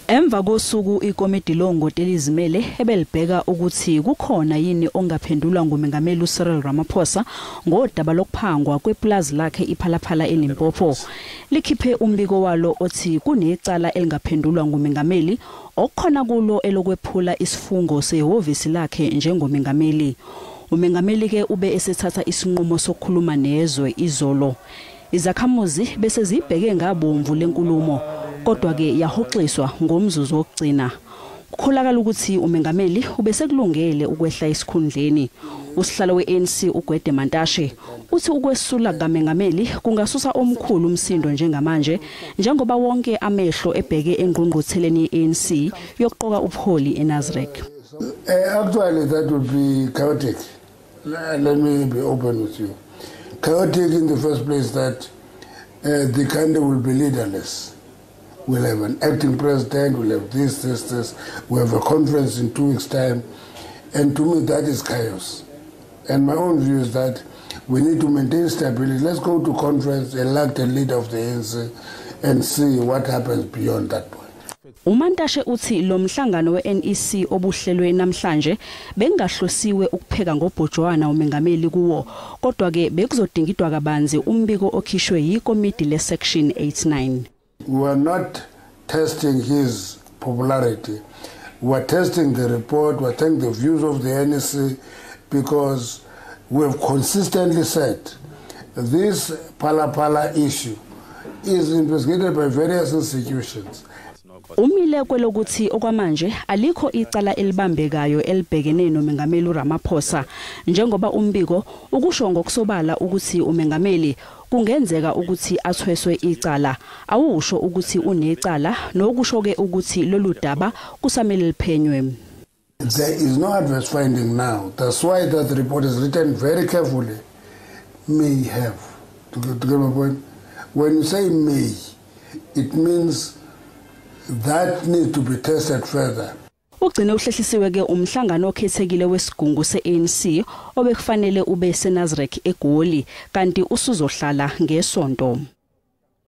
Emva kosuku ikomiti longoti elizimele ebelibheka ukuthi kukhona yini ongaphendulwa ngumengameli uCyril Ramaphosa ngodaba lokuphangwa kweplaza lakhe iPhalaphala eLimpopo. Likhiphe umbiko walo othi kunecala elingaphendulwa ngumengameli okukhona kulo elokwephula isifungo sehhovisi lakhe njengomengameli. Umengameli ke ube esethatha isinqumo sokukhuluma nezwe izolo. Izakhamuzi bese zibheke ngabomvu lenkulumo kodwa ke yahoxiswa ngomzuzu wokugcina. Kukholakala ukuthi umengameli ubesekulungele ukwehla esikhundleni. Usihlalo weANC uGwede Mantashe uthi ukwesula kaMengameli kungasusa omkhulu umsindo njengamanje njengoba wonke amehlo ebheke engqungqutheleni yeANC yokuqoka ubuholi eNasrec. Actually that would be chaotic. Let me be open with you. Chaotic in the first place that the country will be leaderless. We'll have an acting president, we'll have this. We have a conference in 2 weeks' time. And to me, that is chaos. And my own view is that we need to maintain stability. Let's go to conference, elect a leader of the ANC, and see what happens beyond that point. Mantashe uthi lo mhlangano weNEC obekuhlelwe namhlanje bengahlosiwe ukupheka ngobhojwana umengameli kuwo kodwa ke bekuzodingidwa kabanzi umbiko okhishwe yikomiti lesection 89. We are not testing his popularity. We are testing the report, we are testing the views of the NEC because we have consistently said this Phala issue is investigated by various institutions. Umile kwelokuthi okwamanje alikho icala elibambekayo elibhekene nomengameli uRamaphosa njengoba umbiko ukusho ngokusobala ukuthi umengameli kungenzeka ukuthi athweswe icala awusho ukuthi unecala nokusho ke ukuthi lolu daba kusamele liphenywe. There is no adverse finding now. That's why that report is written very carefully. May have. To get my point, when you say may, it means that needs to be tested further. Ugcine uhlehlisiwe ke umhlangano okhethekile wesigungu seANC obekufanele ube eNasrec eGoli kanti usuzohlala ngesonto.